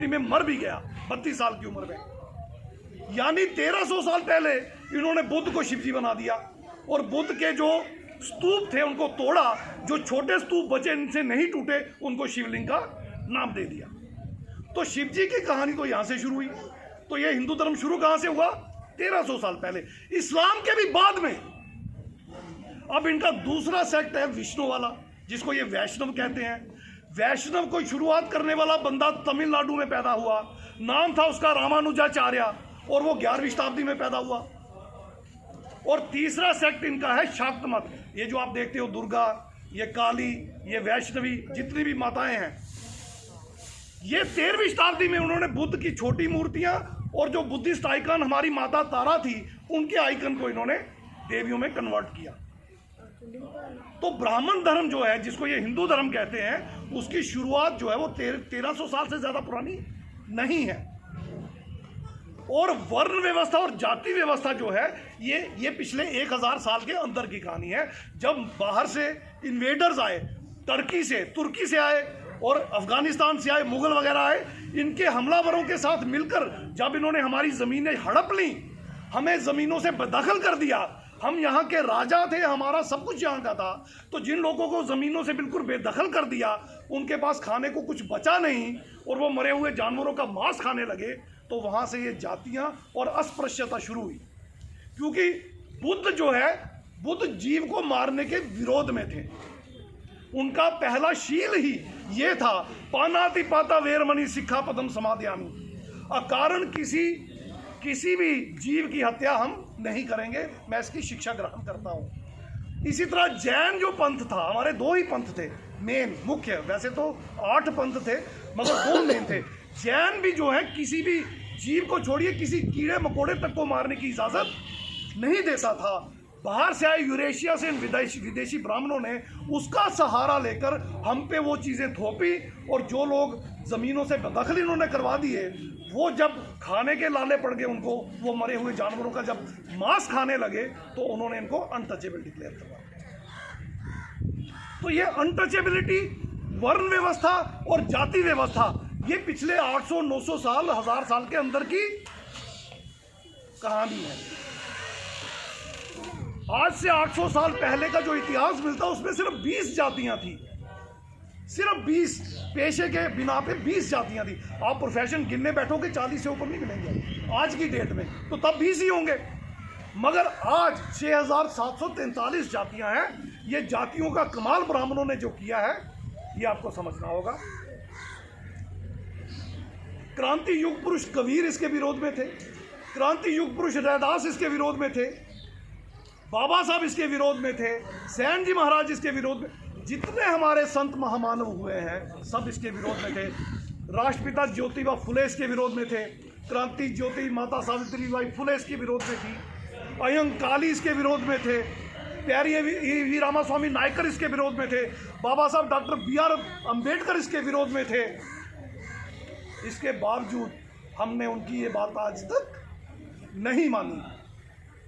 में मर भी गया 32 साल की उम्र में। यानी 1300 साल पहले इन्होंने बुद्ध को शिवजी बना दिया और बुद्ध के जो स्तूप थे उनको तोड़ा, जो छोटे स्तूप बचे इनसे नहीं टूटे उनको शिवलिंग का नाम दे दिया। तो शिवजी की कहानी तो यहां से शुरू हुई। तो ये हिंदू धर्म शुरू कहां से हुआ? 1300 साल पहले, इस्लाम के भी बाद में। अब इनका दूसरा सेक्ट है विष्णु वाला, जिसको ये वैष्णव कहते हैं। वैष्णव को शुरुआत करने वाला बंदा तमिलनाडु में पैदा हुआ, नाम था उसका रामानुजाचार्य, और वो 11वीं शताब्दी में पैदा हुआ। और तीसरा सेक्ट इनका है शाक्त मत। ये जो आप देखते हो दुर्गा, ये काली, ये वैष्णवी, जितनी भी माताएं हैं, ये 13वीं शताब्दी में उन्होंने बुद्ध की छोटी मूर्तियां और जो बुद्धिस्ट आइकन हमारी माता तारा थी उनके आइकन को इन्होंने देवियों में कन्वर्ट किया। तो ब्राह्मण धर्म जो है, जिसको ये हिंदू धर्म कहते हैं, उसकी शुरुआत जो है वो 1300 साल से ज्यादा पुरानी नहीं है। और वर्ण व्यवस्था और जाति व्यवस्था जो है ये पिछले 1000 साल के अंदर की कहानी है। जब बाहर से इन्वेडर्स आए, तुर्की से आए और अफगानिस्तान से आए, मुगल वगैरह आए, इनके हमलावरों के साथ मिलकर जब इन्होंने हमारी जमीनें हड़प ली, हमें जमीनों से बेदखल कर दिया, हम यहाँ के राजा थे, हमारा सब कुछ यहाँ का था, तो जिन लोगों को जमीनों से बिल्कुल बेदखल कर दिया, उनके पास खाने को कुछ बचा नहीं और वो मरे हुए जानवरों का मांस खाने लगे, तो वहां से ये जातियां और अस्पृश्यता शुरू हुई। क्योंकि बुद्ध जो है, बुद्ध जीव को मारने के विरोध में थे। उनका पहला शील ही ये था, पानाति पाता वेरमणि सिक्खापदम समादयामि, अकारण किसी भी जीव की हत्या हम नहीं करेंगे, मैं इसकी शिक्षा ग्रहण करता हूं। इसी तरह जैन जो पंथ था, हमारे 2 ही पंथ थे मेन मुख्य, वैसे तो 8 पंथ थे मगर 2 मेन थे। जैन भी जो है किसी भी जीव को छोड़िए, किसी कीड़े मकोड़े तक को मारने की इजाजत नहीं देता था। बाहर से आए यूरेशिया से विदेशी ब्राह्मणों ने उसका सहारा लेकर हम पे वो चीज़ें थोपी, और जो लोग ज़मीनों से बेदखल इन्होंने करवा दिए, वो जब खाने के लाले पड़ गए उनको, वो मरे हुए जानवरों का जब मांस खाने लगे, तो उन्होंने इनको अनटचेबल डिक्लेयर करवा दिया। तो ये अनटचेबिलिटी, वर्ण व्यवस्था और जाति व्यवस्था, ये पिछले 800-900 साल, 1000 साल के अंदर की कहानी है। आज से 800 साल पहले का जो इतिहास मिलता है उसमें सिर्फ 20 जातियां थी, सिर्फ 20, पेशे के बिना पे 20 जातियां थी। आप प्रोफेशन गिनने बैठोगे 40 से ऊपर नहीं मिलेंगे आज की डेट में, तो तब 20 ही होंगे। मगर आज 6743 जातियां हैं। ये जातियों का कमाल ब्राह्मणों ने जो किया है, ये आपको समझना होगा। क्रांति युग पुरुष कबीर इसके विरोध में थे, क्रांति युग पुरुष रैदास इसके विरोध में थे, बाबा साहब इसके विरोध में थे, सैन जी महाराज इसके विरोध में, जितने हमारे संत महामानव हुए हैं सब इसके विरोध में थे। राष्ट्रपिता ज्योतिबा फुले इसके विरोध में थे, क्रांति ज्योति माता सावित्रीबाई फुले इसके विरोध में थी, अयंकाली इसके विरोध में थे, प्यारी वी रामास्वामी नायकर इसके विरोध में थे, बाबा साहब डॉक्टर BR अम्बेडकर इसके विरोध में थे। इसके बावजूद हमने उनकी ये बात आज तक नहीं मानी।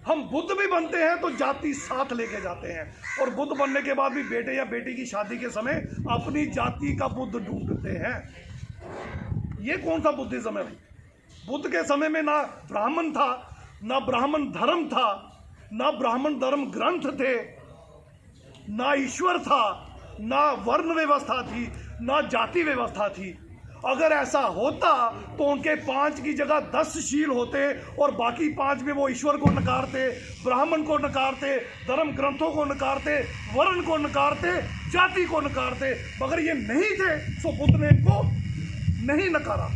हम बुद्ध भी बनते हैं तो जाति साथ लेके जाते हैं, और बुद्ध बनने के बाद भी बेटे या बेटी की शादी के समय अपनी जाति का बुद्ध ढूंढते हैं। ये कौन सा बुद्धिज्म है भाई? बुद्ध के समय में ना ब्राह्मण था, ना ब्राह्मण धर्म था, ना ब्राह्मण धर्म ग्रंथ थे, ना ईश्वर था, ना वर्ण व्यवस्था थी, ना जाति व्यवस्था थी। अगर ऐसा होता तो उनके 5 की जगह 10 शील होते, और बाकी 5 में वो ईश्वर को नकारते, ब्राह्मण को नकारते, धर्म ग्रंथों को नकारते, वर्ण को नकारते, जाति को नकारते। मगर ये नहीं थे, तो बुद्ध ने इनको नहीं नकारा।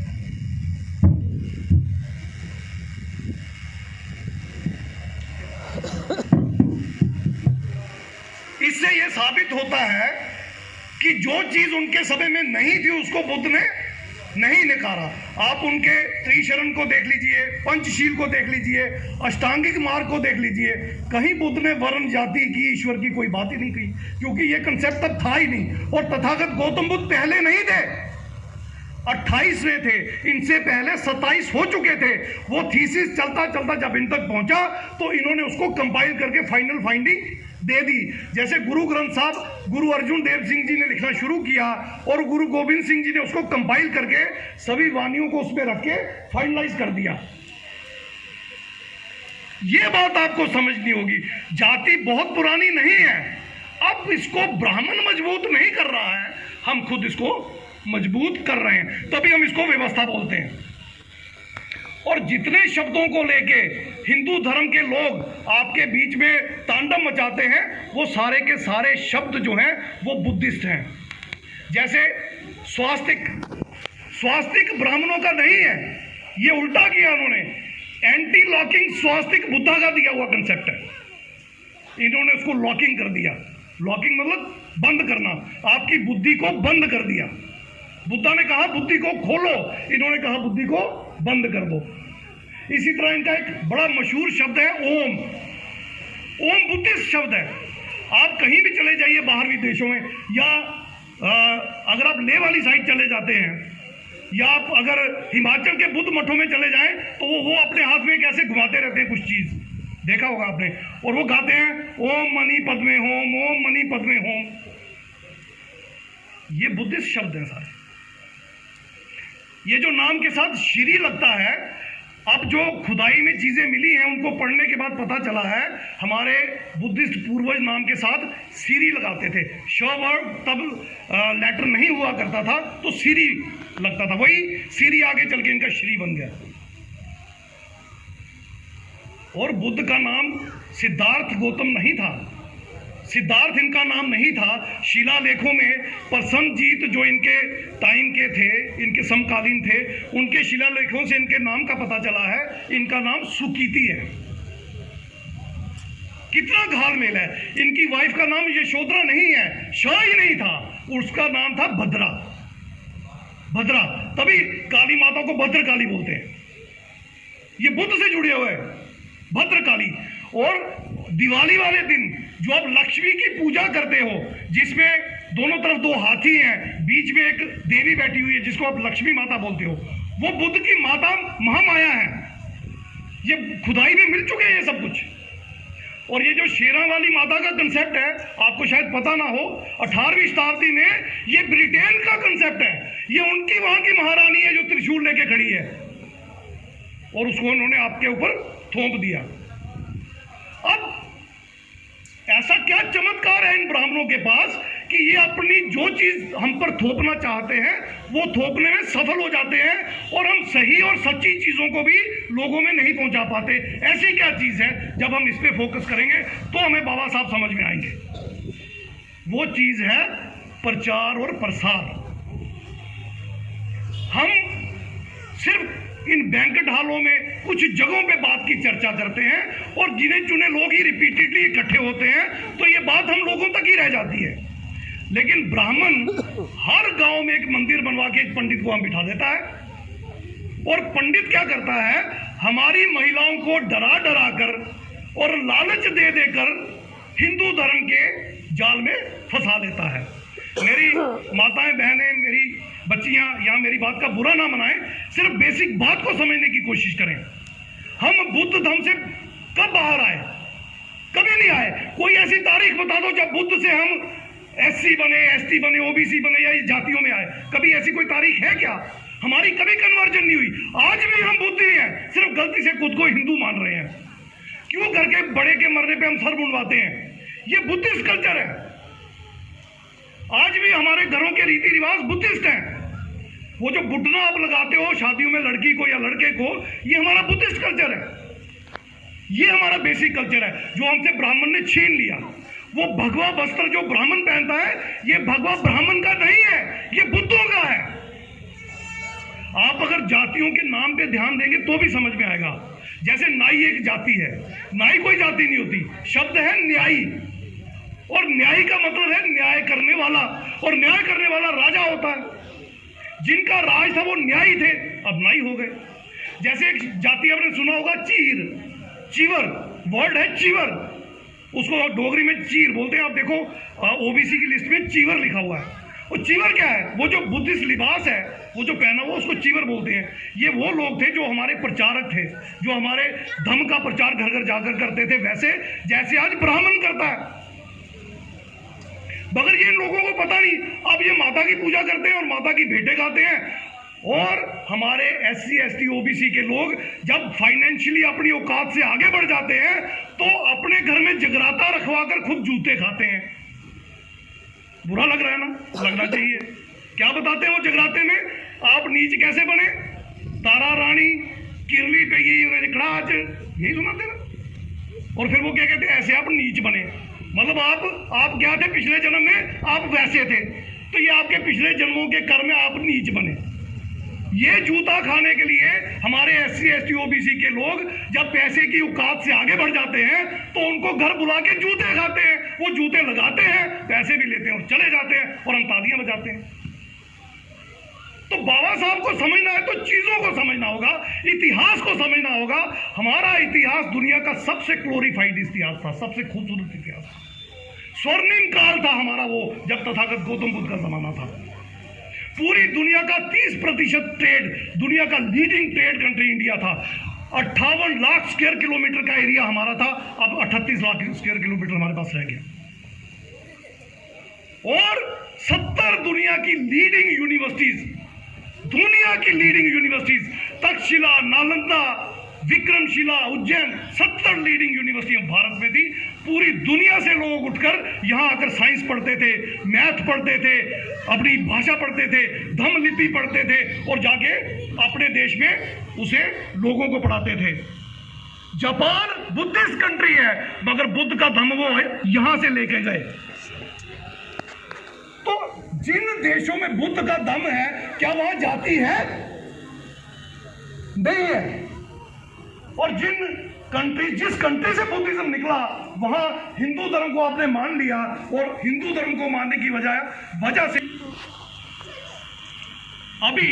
इससे ये साबित होता है कि जो चीज उनके समय में नहीं थी उसको बुद्ध ने नहीं नकारा। आप उनके त्रिशरण को देख लीजिए, पंचशील को देख लीजिए, अष्टांगिक मार्ग को देख लीजिए, कहीं बुद्ध ने वर्ण जाति की ईश्वर की कोई बात ही नहीं की, क्योंकि ये कंसेप्ट तब था ही नहीं। और तथागत गौतम बुद्ध पहले नहीं थे, 28वें थे, इनसे पहले 27 हो चुके थे। वो थीसिस चलता चलता जब इन तक पहुंचा तो इन्होंने उसको कंपाइल करके फाइनल फाइंडिंग दे दी। जैसे गुरु ग्रंथ साहब गुरु अर्जुन देव सिंह जी ने लिखना शुरू किया और गुरु गोविंद सिंह जी ने उसको कंपाइल करके सभी वाणियों को उसमें रख के फाइनलाइज कर दिया। ये बात आपको समझनी होगी, जाति बहुत पुरानी नहीं है, अब इसको ब्राह्मण मजबूत नहीं कर रहा है, हम खुद इसको मजबूत कर रहे हैं, तभी हम इसको व्यवस्था बोलते हैं। और जितने शब्दों को लेके हिंदू धर्म के लोग आपके बीच में तांडव मचाते हैं, वो सारे के सारे शब्द जो हैं वो बुद्धिस्ट हैं। जैसे स्वास्तिक ब्राह्मणों का नहीं है, ये उल्टा किया उन्होंने, एंटी लॉकिंग स्वास्तिक बुद्धा का दिया हुआ कंसेप्ट है, इन्होंने उसको लॉकिंग कर दिया। लॉकिंग मतलब बंद करना, आपकी बुद्धि को बंद कर दिया। बुद्धा ने कहा बुद्धि को खोलो, इन्होंने कहा बुद्धि को बंद कर दो। इसी तरह इनका एक बड़ा मशहूर शब्द है ओम। ओम बुद्धिस्ट शब्द है। आप कहीं भी चले जाइए बाहर विदेशों में, या अगर आप लेह वाली साइड चले जाते हैं, या आप अगर हिमाचल के बुद्ध मठों में चले जाएं, तो वो अपने हाथ में कैसे घुमाते रहते हैं कुछ चीज, देखा होगा आपने, और वो गाते हैं ओम मणि पद्मे होम, ओम मणि पद्मे होम। ये बुद्धिस्ट शब्द है सारे। ये जो नाम के साथ श्री लगता है, अब जो खुदाई में चीजें मिली हैं उनको पढ़ने के बाद पता चला है हमारे बुद्धिस्ट पूर्वज नाम के साथ सीरी लगाते थे। श वर्ड तब लेटर नहीं हुआ करता था, तो सीरी लगता था, वही सीरी आगे चल के इनका श्री बन गया। और बुद्ध का नाम सिद्धार्थ गौतम नहीं था, सिद्धार्थ इनका नाम नहीं था। शिलालेखों में प्रसन्नजीत जो इनके टाइम के थे, इनके समकालीन थे, उनके शिलालेखों से इनके नाम का पता चला है, इनका नाम सुकीति है। कितना घालमेल है। इनकी वाइफ का नाम यशोधरा नहीं है, शाह ही नहीं था, उसका नाम था भद्रा। भद्रा, तभी काली माता को भद्रकाली बोलते हैं। ये बुद्ध से जुड़े हुए हैं, भद्रकाली। और दिवाली वाले दिन जो आप लक्ष्मी की पूजा करते हो, जिसमें दोनों तरफ दो हाथी हैं, बीच में एक देवी बैठी हुई है जिसको आप लक्ष्मी माता बोलते हो, वो बुद्ध की माता महामाया है। ये खुदाई में मिल चुके हैं ये सब कुछ। और ये जो शेरा वाली माता का कंसेप्ट है, आपको शायद पता ना हो, 18वीं शताब्दी में ये ब्रिटेन का कंसेप्ट है। ये उनकी वहां की महारानी है जो त्रिशूल लेके खड़ी है, और उसको उन्होंने आपके ऊपर थोप दिया। अब ऐसा क्या चमत्कार है इन ब्राह्मणों के पास कि ये अपनी जो चीज हम पर थोपना चाहते हैं वो थोपने में सफल हो जाते हैं, और हम सही और सच्ची चीजों को भी लोगों में नहीं पहुंचा पाते। ऐसी क्या चीज है, जब हम इस पे फोकस करेंगे तो हमें बाबा साहब समझ में आएंगे। वो चीज है प्रचार और प्रसार। हम सिर्फ इन बैंकेट हॉलों में कुछ जगहों पे बात की चर्चा करते हैं, और गिने चुने लोग ही रिपीटेडली इकट्ठे होते हैं, तो ये बात हम लोगों तक ही रह जाती है। लेकिन ब्राह्मण हर गांव में एक मंदिर बनवा के एक पंडित को हम बिठा देता है, और पंडित क्या करता है, हमारी महिलाओं को डरा डरा कर और लालच दे देकर हिंदू धर्म के जाल में फंसा लेता है। मेरी माताएं, बहनें, मेरी बच्चियां यहाँ मेरी बात का बुरा ना मनाएं, सिर्फ बेसिक बात को समझने की कोशिश करें। हम बुद्ध धर्म से कब बाहर आए? कभी नहीं आए। कोई ऐसी तारीख बता दो जब बुद्ध से हम SC बने, ST बने, OBC बने, या जातियों में आए। कभी ऐसी कोई तारीख है क्या? हमारी कभी कन्वर्जन नहीं हुई। आज भी हम बुद्ध ही हैं, सिर्फ गलती से खुद को हिंदू मान रहे हैं। क्यों? करके बड़े के मरने पे हम सर मुंडवाते हैं। ये बुद्धिस्ट कल्चर है। आज भी हमारे घरों के रीति रिवाज बुद्धिस्ट हैं। वो जो बुटना आप लगाते हो शादियों में लड़की को या लड़के को, ये हमारा बुद्धिस्ट कल्चर है। ये हमारा बेसिक कल्चर है जो हमसे ब्राह्मण ने छीन लिया। वो भगवा वस्त्र जो ब्राह्मण पहनता है, ये भगवा ब्राह्मण का नहीं है, ये बुद्धों का है। आप अगर जातियों के नाम पे ध्यान देंगे तो भी समझ में आएगा। जैसे नाई एक जाति है, नाई कोई जाति नहीं होती, शब्द है न्यायी, और न्यायी का मतलब है न्याय करने वाला, और न्याय करने वाला राजा होता है। जिनका राज था वो न्यायी थे, अब नाई हो गए। जैसे एक जाति आपने सुना होगा चीर, चीवर, वर्ड है चीवर, उसको डोगरी में चीर बोलते हैं। आप देखो OBC की लिस्ट में चीवर लिखा हुआ है। वो चीवर क्या है? वो जो बुद्धिस्ट लिबास है, वो जो पहना हुआ, उसको चीवर बोलते हैं। ये वो लोग थे जो हमारे प्रचारक थे, जो हमारे धर्म का प्रचार घर घर जाकर करते थे, वैसे जैसे आज ब्राह्मण करता है। मगर ये इन लोगों को पता नहीं, अब ये माता की पूजा करते हैं और माता की भेंटें गाते हैं। और हमारे SC ST OBC के लोग जब फाइनेंशियली अपनी औकात से आगे बढ़ जाते हैं तो अपने घर में जगराता रखवा कर खुद जूते खाते हैं। बुरा लग रहा है ना? लगना चाहिए। क्या बताते हैं वो जगराते में? आप नीच कैसे बने, तारा रानी किरली पे ये कड़ाच, यही सुनाते ना। और फिर वो क्या कहते हैं, ऐसे आप नीच बने, मतलब आप क्या थे पिछले जन्म में, आप वैसे थे, तो ये आपके पिछले जन्मों के कर्म में आप नीच बने। ये जूता खाने के लिए हमारे SC ST OBC के लोग जब पैसे की औकात से आगे बढ़ जाते हैं तो उनको घर बुला के जूते खाते हैं, वो जूते लगाते हैं, पैसे भी लेते हैं और चले जाते हैं और हम तालियां बजाते हैं। तो बाबा साहब को समझना है तो चीजों को समझना होगा, इतिहास को समझना होगा। हमारा इतिहास दुनिया का सबसे ग्लोरीफाइड इतिहास था, सबसे खूबसूरत इतिहास, स्वर्णिम काल था हमारा वो, जब तथागत गौतम बुद्ध का जमाना था। पूरी दुनिया का 30% ट्रेड, दुनिया का लीडिंग ट्रेड कंट्री इंडिया था। 58 लाख स्क्वायर किलोमीटर का एरिया हमारा था, अब 38 लाख स्क्वायर किलोमीटर हमारे पास रह गया। और 70 दुनिया की leading universities, Takshashila, Nalanda, Vikramshila, Ujjain, 70 leading यूनिवर्सिटियां भारत में थी। पूरी दुनिया से लोग उठकर यहां आकर साइंस पढ़ते थे, मैथ पढ़ते थे, अपनी भाषा पढ़ते थे, धम्म लिपि पढ़ते थे और जाके अपने देश में उसे लोगों को पढ़ाते थे। जापान बुद्धिस्ट कंट्री है, मगर बुद्ध का धम्म वो यहां से लेके गए। तो जिन देशों में बुद्ध का दम है, क्या वहां जाति है? नहीं है। और जिस कंट्री से बुद्धिज्म निकला वहां हिंदू धर्म को आपने मान लिया, और हिंदू धर्म को मानने की वजह से अभी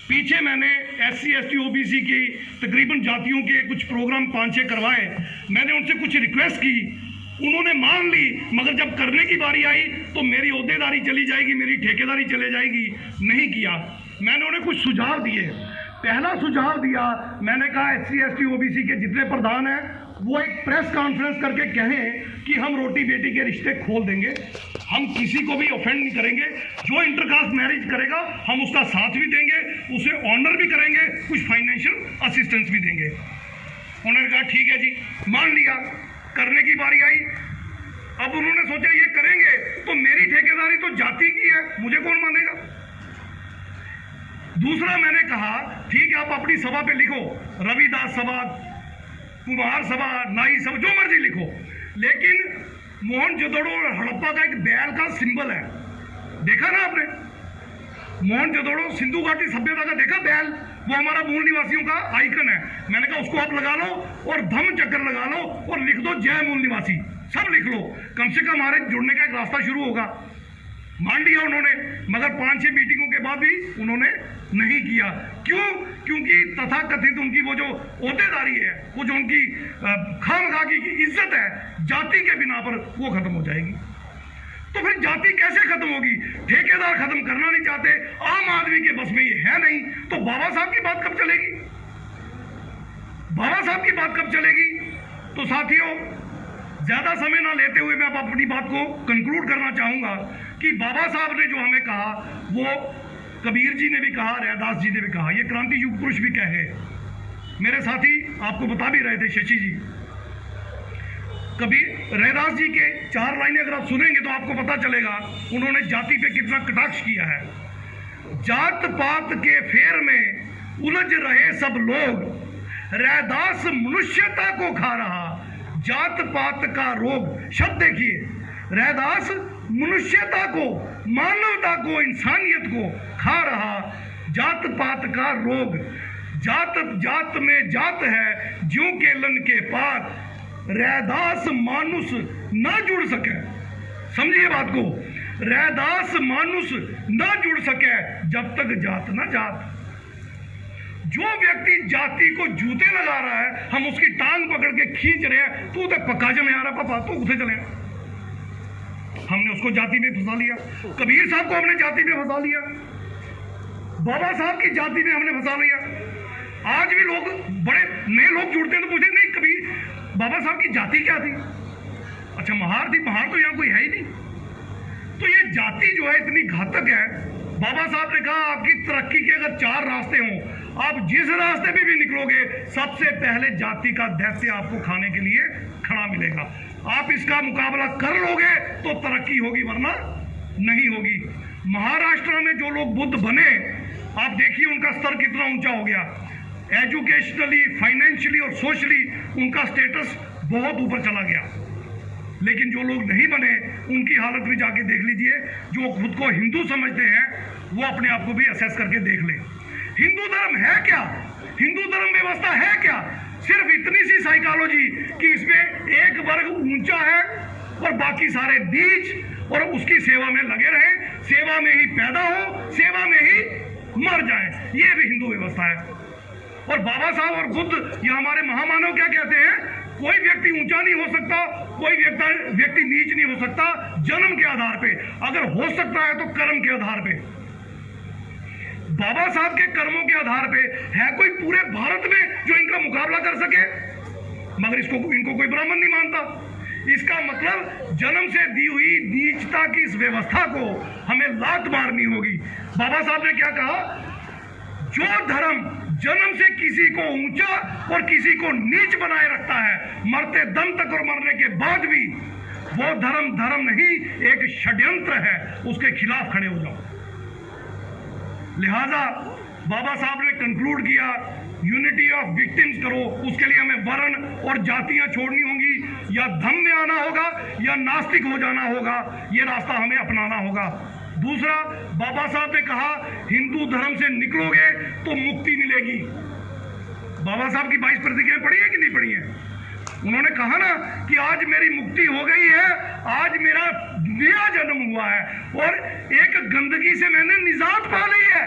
पीछे मैंने SC ST OBC की तकरीबन जातियों के कुछ प्रोग्राम 5-6 करवाए। मैंने उनसे कुछ रिक्वेस्ट की, उन्होंने मान ली, मगर जब करने की बारी आई तो मेरी ओहदेदारी चली जाएगी, मेरी ठेकेदारी चले जाएगी, नहीं किया। मैंने उन्हें कुछ सुझाव दिए। पहला सुझाव दिया, मैंने कहा SC ST OBC के जितने प्रधान हैं वो एक प्रेस कॉन्फ्रेंस करके कहें कि हम रोटी बेटी के रिश्ते खोल देंगे, हम किसी को भी ऑफेंड नहीं करेंगे, जो इंटरकास्ट मैरिज करेगा हम उसका साथ भी देंगे, उसे ऑनर भी करेंगे, कुछ फाइनेंशियल असिस्टेंस भी देंगे। उन्होंने कहा ठीक है जी, मान लिया। करने की बारी आई, अब उन्होंने सोचा ये करेंगे तो मेरी ठेकेदारी तो जाति की है, मुझे कौन मानेगा। दूसरा मैंने कहा ठीक है, आप अपनी सभा पे लिखो, रविदास सभा, कुमार सभा, नाई सभा, जो मर्जी लिखो, लेकिन मोहनजोदड़ो और हड़प्पा का एक बैल का सिंबल है, देखा ना आपने? मोहनजोदड़ो सिंधु घाटी सभ्यता का देखा बैल, वो हमारा मूल निवासियों का आइकन है। मैंने कहा उसको आप लगा लो और धम्म चक्कर लगा लो और लिख दो जय मूल निवासी, सब लिख लो, कम से कम हमारे जुड़ने का एक रास्ता शुरू होगा। मान लिया उन्होंने, मगर 5-6 मीटिंगों के बाद भी उन्होंने नहीं किया। क्यों? क्योंकि तथाकथित उनकी वो जो ओहदेदारी है, वो जो उनकी खामखा की इज्जत है, जाति के बिना पर वो खत्म हो जाएगी। तो फिर जाति कैसे खत्म होगी? ठेकेदार खत्म करना नहीं चाहते, आम आदमी के बस में ये है नहीं, तो बाबा साहब की बात कब चलेगी? बाबा साहब की बात कब चलेगी? तो साथियों, ज्यादा समय ना लेते हुए मैं अब अपनी बात को कंक्लूड करना चाहूंगा कि बाबा साहब ने जो हमें कहा, वो कबीर जी ने भी कहा, रैदास जी ने भी कहा, ये क्रांति युग पुरुष भी कहे। मेरे साथी आपको बता भी रहे थे, शशि जी, कबीर रैदास जी के 4 लाइनें अगर आप सुनेंगे तो आपको पता चलेगा उन्होंने जाति पे कितना कटाक्ष किया है। जात पात के फेर में उलझ रहे सब लोग, रैदास मनुष्यता को खा रहा, जात पात का रोग। शब्द देखिए, रैदास मनुष्यता को, मानवता को, इंसानियत को खा रहा, जात पात का रोग। जात जात में जात है, ज्यों के लन के पात, रैदास मानुष ना जुड़ सके। समझिए बात को, रैदास मानुष ना जुड़ सके जब तक जात ना जात। जो व्यक्ति जाति को जूते लगा रहा है, हम उसकी टांग पकड़ के खींच रहे हैं, तू तो पक्का जमे आ रहा पापा, तू उठे चले। हमने उसको जाति में फंसा लिया, कबीर साहब को हमने जाति में फंसा लिया, बाबा साहब की जाति में हमने फंसा लिया। आज भी लोग, बड़े नए लोग जुड़ते हैं तो पूछते नहीं कबीर बाबा साहब की जाति क्या थी? अच्छा, महार थी। महार तो यहाँ कोई है ही नहीं। तो ये जाति जो है इतनी घातक है। बाबा साहब ने कहा आपकी तरक्की के अगर 4 रास्ते हों, आप जिस रास्ते पे भी निकलोगे सबसे पहले जाति का दैत्य आपको खाने के लिए खड़ा मिलेगा। आप इसका मुकाबला कर लोगे तो तरक्की होगी, वरना नहीं होगी। महाराष्ट्र में जो लोग बुद्ध बने, आप देखिए उनका स्तर कितना ऊंचा हो गया। एजुकेशनली, फाइनेंशियली और सोशली उनका स्टेटस बहुत ऊपर चला गया। लेकिन जो लोग नहीं बने उनकी हालत भी जाके देख लीजिए। जो खुद को हिंदू समझते हैं वो अपने आप को भी असेस करके देख ले। हिंदू धर्म है क्या? हिंदू धर्म व्यवस्था है क्या? सिर्फ इतनी सी साइकोलॉजी कि इसमें एक वर्ग ऊंचा है और बाकी सारे नीच, और उसकी सेवा में लगे रहें, सेवा में ही पैदा हो, सेवा में ही मर जाएं। ये भी हिंदू व्यवस्था है। और बाबा साहब और बुद्ध या हमारे महामानव क्या कहते हैं? कोई व्यक्ति ऊंचा नहीं हो सकता, कोई व्यक्ति नीच नहीं हो सकता जन्म के आधार पे। अगर हो सकता है तो कर्म के आधार पे। बाबा साहब के कर्मों के आधार पे है कोई पूरे भारत में जो इनका मुकाबला कर सके? मगर इनको कोई ब्राह्मण नहीं मानता। इसका मतलब जन्म से दी हुई नीचता की इस व्यवस्था को हमें लात मारनी होगी। बाबा साहब ने क्या कहा? जो धर्म जन्म से किसी को ऊंचा और किसी को नीच बनाए रखता है, मरते दम तक और मरने के बाद भी, वो धर्म नहीं, एक षड्यंत्र है। उसके खिलाफ खड़े हो जाओ। लिहाजा बाबा साहब ने कंक्लूड किया, यूनिटी ऑफ विक्टिम्स करो। उसके लिए हमें वर्ण और जातियां छोड़नी होंगी, या धम्म में आना होगा या नास्तिक हो जाना होगा। ये रास्ता हमें अपनाना होगा। दूसरा, बाबा साहब ने कहा हिंदू धर्म से निकलोगे तो मुक्ति मिलेगी। बाबा साहब की 22 प्रतिज्ञाएं पढ़ी है कि नहीं पढ़ी है? उन्होंने कहा ना कि आज मेरी मुक्ति हो गई है, आज मेरा नया जन्म हुआ है और एक गंदगी से मैंने निजात पा ली है।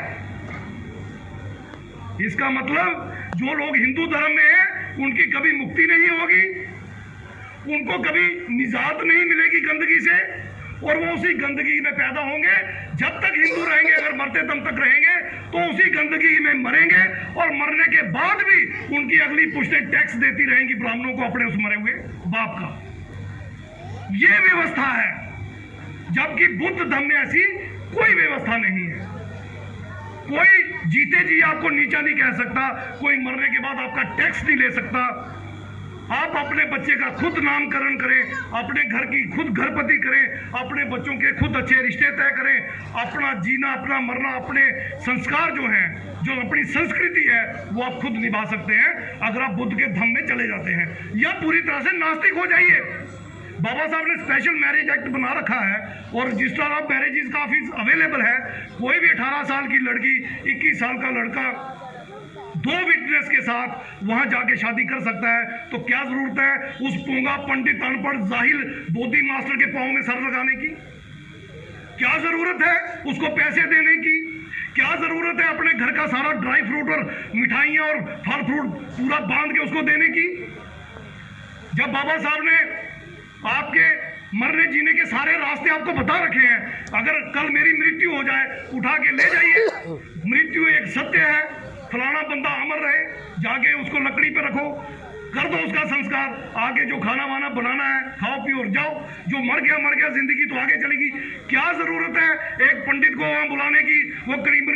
इसका मतलब जो लोग हिंदू धर्म में हैं उनकी कभी मुक्ति नहीं होगी, उनको कभी निजात नहीं मिलेगी गंदगी से, और वो उसी गंदगी में पैदा होंगे। जब तक हिंदू रहेंगे, अगर मरते दम तक रहेंगे तो उसी गंदगी में मरेंगे, और मरने के बाद भी उनकी अगली पुश्तें टैक्स देती रहेंगी ब्राह्मणों को अपने उस मरे हुए बाप का। ये व्यवस्था है, जबकि बुद्ध धर्म में ऐसी कोई व्यवस्था नहीं है। कोई जीते जी आपको नीचा नहीं कह सकता, कोई मरने के बाद आपका टैक्स नहीं ले सकता। आप अपने बच्चे का खुद नामकरण करें, अपने घर की खुद घरपति करें, अपने बच्चों के खुद अच्छे रिश्ते तय करें। अपना जीना, अपना मरना, अपने संस्कार जो हैं, जो अपनी संस्कृति है, वो आप खुद निभा सकते हैं अगर आप बुद्ध के धम्म में चले जाते हैं, या पूरी तरह से नास्तिक हो जाइए। बाबा साहब ने स्पेशल मैरिज एक्ट बना रखा है, और रजिस्टर ऑफ मैरिजेस का ऑफिस अवेलेबल है। कोई भी 18 साल की लड़की, 21 साल का लड़का 2 विटनेस के साथ वहां जाके शादी कर सकता है। तो क्या जरूरत है उस पोंगा पंडित अनपढ़ जाहिल बोधी मास्टर के पांव में सर लगाने की? क्या जरूरत है उसको पैसे देने की? क्या जरूरत है अपने घर का सारा ड्राई फ्रूट और मिठाइयां और फल फ्रूट पूरा बांध के उसको देने की? जब बाबा साहब ने आपके मरने जीने के सारे रास्ते आपको बता रखे हैं, अगर कल मेरी मृत्यु हो जाए, उठा के ले जाइए। मृत्यु एक सत्य है, फलाना बंदा अमर रहे, जाके उसको लकड़ी पे रखो, कर दो उसका संस्कार, आगे जो खाना वाना बनाना है खाओ पियो और जाओ। जो मर गया, जिंदगी तो आगे चलेगी। क्या जरूरत है एक पंडित को वहां बुलाने की? वो करीब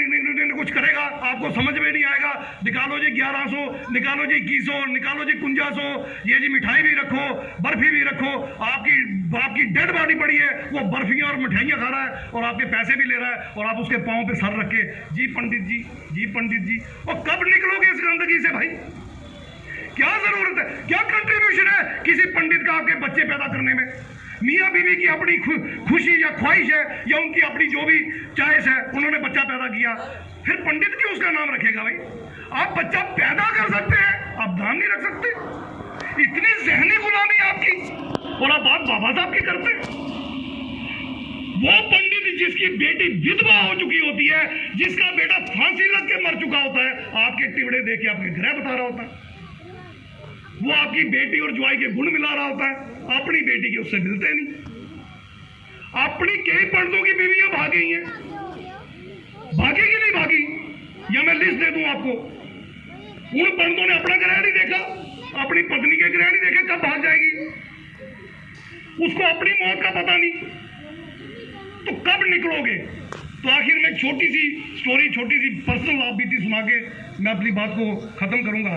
कुछ करेगा, आपको समझ में नहीं आएगा। निकालो जी 1100, निकालो जी 2100, निकालो जी 5100, ये जी मिठाई भी रखो, बर्फी भी रखो। आपकी डेड बॉडी पड़ी है, वो बर्फियां और मिठाइयां खा रहा है और आपके पैसे भी ले रहा है, और आप उसके पांव पे सर रख के जी पंडित जी, जी पंडित जी। और कब निकलोगे इस गंदगी से भाई? क्या जरूरत है? क्या कंट्रीब्यूशन है किसी पंडित का आपके बच्चे पैदा करने में? मियाँ बीवी की अपनी खुशी या ख्वाहिश है, या उनकी अपनी जो भी चॉइस है, उन्होंने बच्चा पैदा किया, फिर पंडित क्यों उसका नाम रखेगा भाई? आप बच्चा पैदा कर सकते हैं, आप नाम नहीं रख सकते। इतनी जहनी गुलामी आपकी, और आप बात बाबा साहब की करते हैं। वो पंडित जिसकी बेटी विधवा हो चुकी होती है, जिसका बेटा फांसी लग के मर चुका होता है, आपके टिवड़े देख के आपके ग्रह बता रहा होता है। वो आपकी बेटी और ज्वाई के गुण मिला रहा होता है, अपनी बेटी के उससे मिलते नहीं। अपनी कई पंडितों की बीवियां भाग गई हैं, भागी कि नहीं भागी? या मैं लिस्ट दे दूं आपको। उन पंडितों ने अपना ग्रह नहीं देखा, अपनी पत्नी के ग्रह नहीं देखे, कब भाग जाएगी? उसको अपनी मौत का पता नहीं। तो कब निकलोगे? तो आखिर में छोटी सी स्टोरी, छोटी सी पर्सनल आप बीती सुना के मैं अपनी बात को खत्म करूंगा।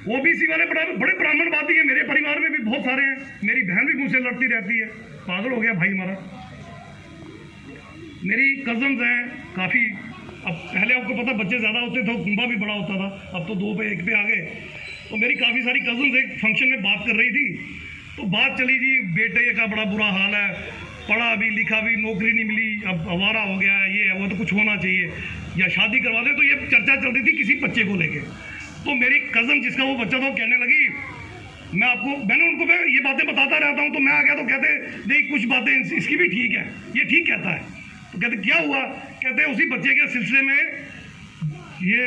ओबीसी वाले बड़े ब्राह्मणवादी हैं, मेरे परिवार में भी बहुत सारे हैं। मेरी बहन भी मुझसे लड़ती रहती है, पागल हो गया भाई हमारा। मेरी कजन्स हैं काफ़ी। अब पहले आपको पता बच्चे ज़्यादा होते थे, कुंबा भी बड़ा होता था, अब तो 2 पे 1 पे आ गए। तो मेरी काफ़ी सारी कजन्स एक फंक्शन में बात कर रही थी, तो बात चली जी बेटे का बड़ा बुरा हाल है, पढ़ा भी लिखा भी, नौकरी नहीं मिली, अब आवारा हो गया है, ये है वो, तो कुछ होना चाहिए या शादी करवा दे। तो ये चर्चा चल रही थी किसी बच्चे को लेके। तो मेरी कज़न जिसका वो बच्चा था वो कहने लगी, मैंने उनको ये बातें बताता रहता हूँ, तो मैं आ गया तो कहते नहीं कुछ बातें इसकी भी ठीक है, ये ठीक कहता है। तो कहते क्या हुआ? कहते उसी बच्चे के सिलसिले में ये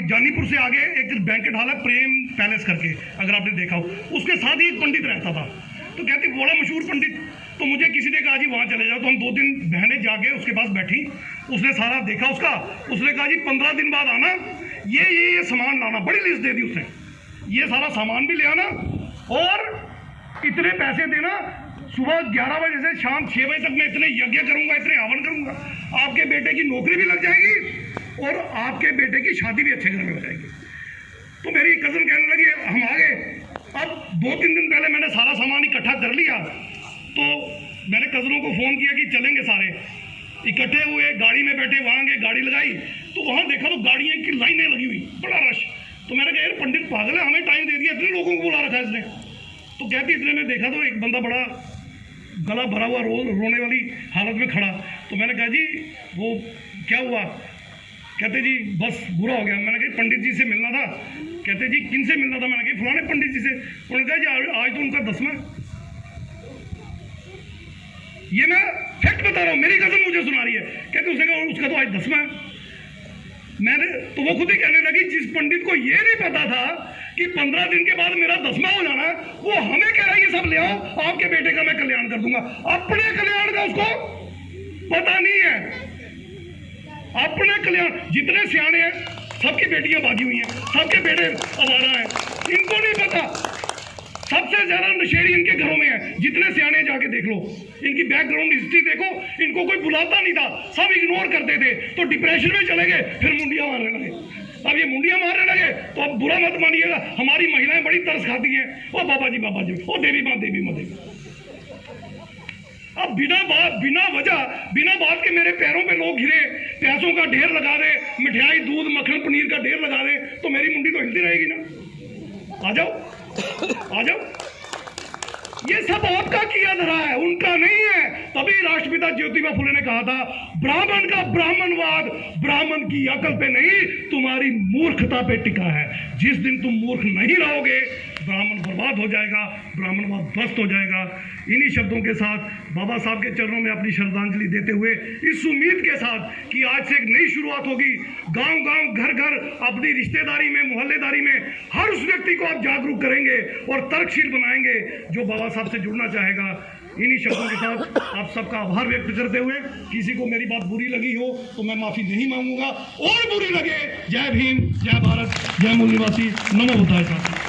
जानीपुर से आगे एक बैंकेट हॉल है प्रेम पैलेस करके, अगर आपने देखा हो, उसके साथ ही एक पंडित रहता था। तो कहती बड़ा मशहूर पंडित। तो मुझे किसी ने कहा जी वहाँ चले जाओ। तो हम 2-3 बहनें जाके उसके पास बैठी, उसने सारा देखा उसका, उसने कहा जी 15 दिन बाद आना, ये सामान लाना, बड़ी लिस्ट दे दी उसने, ये सारा सामान भी ले आना और इतने पैसे देना, सुबह 11 बजे से शाम 6 बजे तक मैं इतने यज्ञ करूंगा, इतने हवन करूंगा, आपके बेटे की नौकरी भी लग जाएगी और आपके बेटे की शादी भी अच्छे घर में हो जाएगी। तो मेरी कज़न कहने लगी हम आ गए। अब 2-3 दिन पहले मैंने सारा सामान इकट्ठा कर लिया, तो मैंने कज़नों को फ़ोन किया कि चलेंगे सारे। इकट्ठे हुए, गाड़ी में बैठे, वहाँ गए, गाड़ी लगाई, तो वहाँ देखा तो गाड़ियाँ की लाइनें लगी हुई, बड़ा रश। तो मैंने कहा यार पंडित पागल है, हमें टाइम दे दिया, इतने लोगों को बुला रखा है इसने। तो कहती इतने में देखा तो एक बंदा बड़ा गला भरा हुआ रोने वाली हालत में खड़ा। तो मैंने कहा जी वो क्या हुआ? कहते जी बस बुरा हो गया। मैंने कहा पंडित जी से मिलना था। कहते जी किन से मिलना था? मैंने कहा फलाने पंडित जी से। उन्होंने कहा जी आज तो उनका 10वां। ये मैं फैक्ट बता रहा हूँ, मेरी कज़न मुझे सुना रही है। कहते उसका तो आज 10वां है। मैंने तो वो खुद ही कहने लगी जिस पंडित को ये नहीं पता था कि 15 दिन के बाद मेरा 10वां हो जाना है, वो हमें कह रहा है ये सब ले आओ, आपके बेटे का मैं कल्याण कर दूंगा। अपने कल्याण का उसको पता नहीं है। अपने कल्याण, जितने सियाने हैं सबकी बेटियां भागी हुई हैं, सबके बेटे आवारा हैं, इनको नहीं पता। सबसे ज्यादा नशेड़ी इनके घरों में है, जितने सियाने जाके देख लो, इनकी बैकग्राउंड हिस्ट्री देखो, इनको कोई बुलाता नहीं था, सब इग्नोर करते थे, तो डिप्रेशन में चले गए, फिर मुंडियां मारने लगे। अब ये मुंडियां मारने लगे तो अब बुरा मत मानिएगा, हमारी महिलाएं बड़ी तरस खाती हैं, ओ बाबा जी ओ देवी माँ देवी माँ देवी। अब बिना वजह बिना बात के मेरे पैरों पे लोग घिरे, पैसों का ढेर लगा दे, मिठाई दूध मक्खन पनीर का ढेर लगा दे, तो मेरी मुंडी तो हिलती रहेगी ना। आ जाओ। ये सब आपका किया धरा है, उनका नहीं है। तभी राष्ट्रपिता ज्योतिबा फुले ने कहा था ब्राह्मण का ब्राह्मणवाद ब्राह्मण की अकल पे नहीं, तुम्हारी मूर्खता पे टिका है। जिस दिन तुम मूर्ख नहीं रहोगे, ब्राह्मण बर्बाद हो जाएगा, ब्राह्मणवाद ध्वस्त हो जाएगा। इन्हीं शब्दों के साथ बाबा साहब के चरणों में अपनी श्रद्धांजलि देते हुए, इस उम्मीद के साथ कि आज से एक नई शुरुआत होगी, गांव-गांव, घर-घर, अपनी रिश्तेदारी में, मोहल्लेदारी में हर उस व्यक्ति को आप जागरूक करेंगे और तर्कशील बनाएंगे जो बाबा साहब से जुड़ना चाहेगा। इन्हीं शब्दों के साथ आप सबका आभार व्यक्त करते हुए, किसी को मेरी बात बुरी लगी हो तो मैं माफी नहीं मांगूंगा, और बुरी लगे जय भीम, जय भारत, जय मूल निवासी, नमो बुद्धाय।